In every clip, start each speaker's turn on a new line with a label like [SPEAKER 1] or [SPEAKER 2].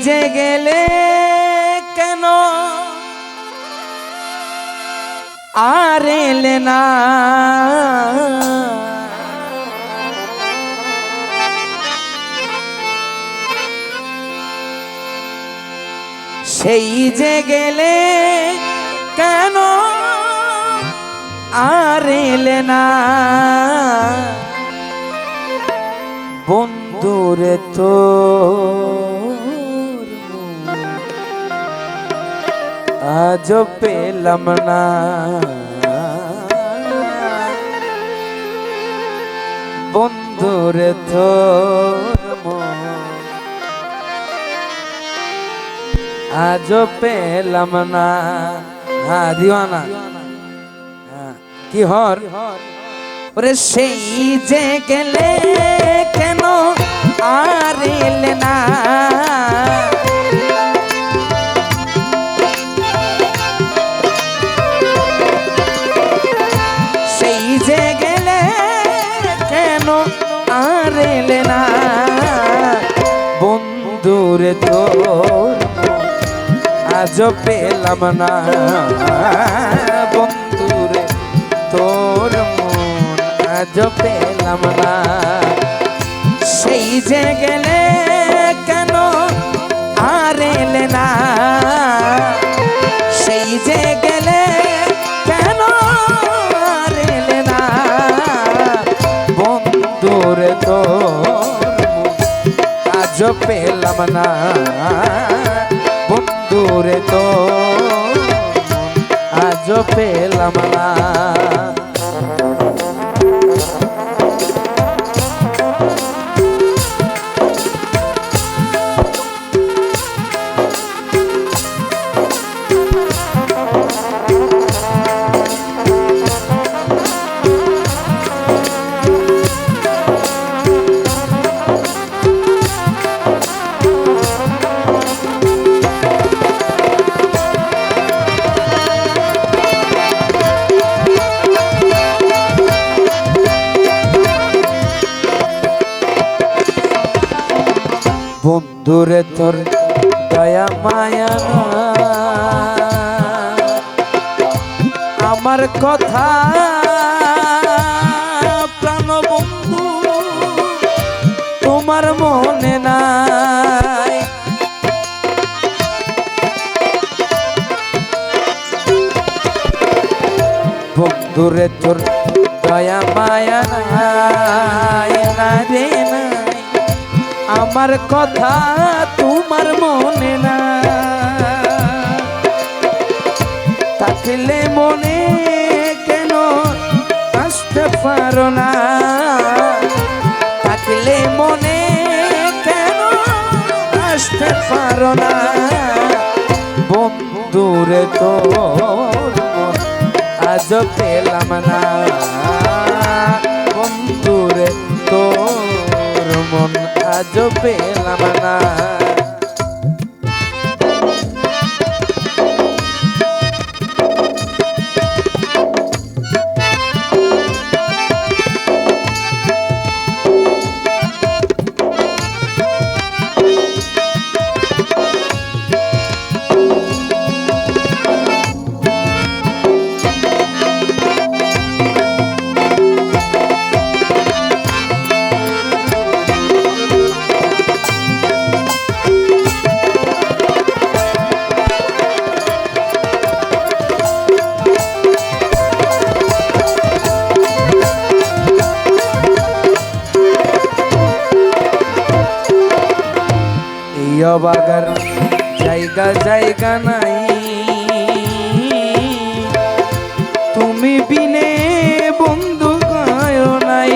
[SPEAKER 1] যে গেলে কেন আর এলে না, সেই যে গেলে কেন আর এলে না, বন্ধুরে তো আজ পেলাম না, বন্ধুরে তো আজ পেলাম না। হ্যাঁ দিওয়ানা কি হর ওরে সেই যে গেলে কেন আর এলে না, সেই যে গেলে কেন আর এলে না, বন্ধুরে তোর আজ পেলাম না, বন্ধুরে তোর মন আজ পেলাম না, সেই যে গেলে কেন আর এলে না, সেই যে গেলে কেন আর এলে না, বন্ধুরে তোর আজ পেলাম না, বন্ধুরে তো আজ পেলাম না। বন্ধুরে তোর দয়া মায়া আমার কথা প্রাণ বন্ধু তোমার মনে নাই, বন্ধুরে তোর দয়া মায়া না রে না, আমার কথা তোমার মনে না, থাকলে মনে কেন আসতে পারো না, থাকলে মনে কেন আসতে পারো না, বন্ধুরে তোর মন আজ পেলাম না, বন্ধুরে তোর মন আজ পেলাম না। বাগার জায়গা জায়গা নাই, তুমি বিনে বন্ধু গায় নাই,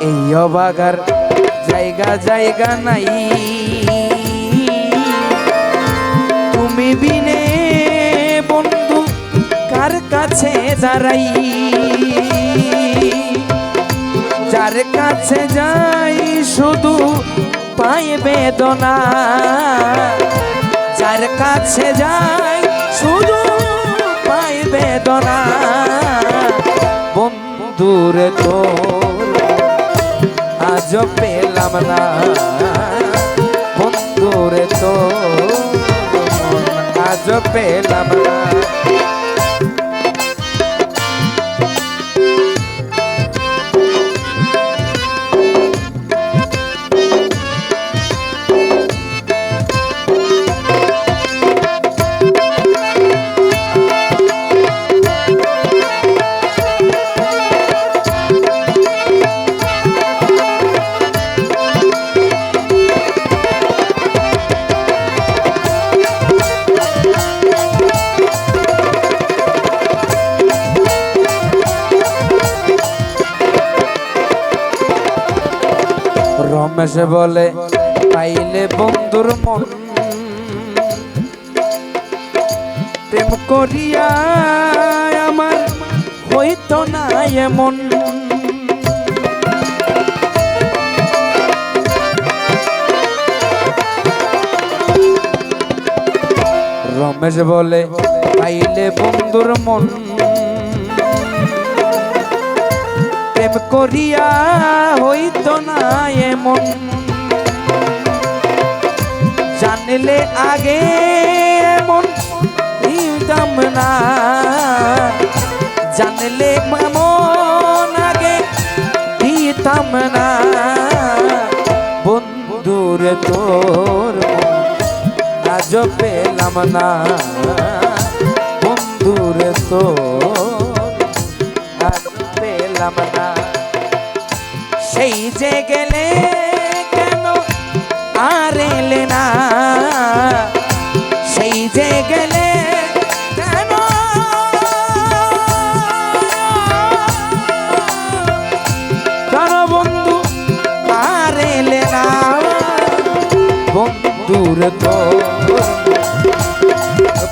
[SPEAKER 1] এই অবাগার জায়গা জায়গা নাই, তুমি বিনে বন্ধু কার কাছে দাঁড়াই, যার কাছে যাই শুধু পাই বেদনা, যার কাছে যাই শুধু পাই বেদনা, বন্ধুরে তোর আজ পেলাম না, বন্ধুরে তোর আজ পেলাম না। রমেশ বলে পাইলে বন্ধুর মন, প্রেম করিয়া আমার হইতো না এমন। রমেশ বলে পাইলে বন্ধুর মন, প্রেম করিয়া হইতো না এমন। জানলে আগে এমন দিতাম না, জানলে এমন আগে দিতাম না। বন্ধুরে তোর আজ পেলাম না, বন্ধুরে তোর আজ পেলাম না। সেই যে গেলে কেন আর এলে না, সেই যে গেলে কেন কেন বন্ধু আর এলে না। বন্ধুর তো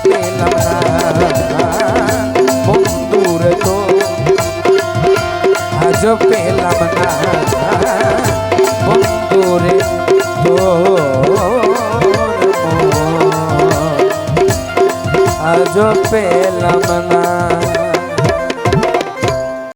[SPEAKER 1] পেলাম না, বন্ধুর তো আজ পেলাম না, বন্ধুরে তোর আজ পেলাম না।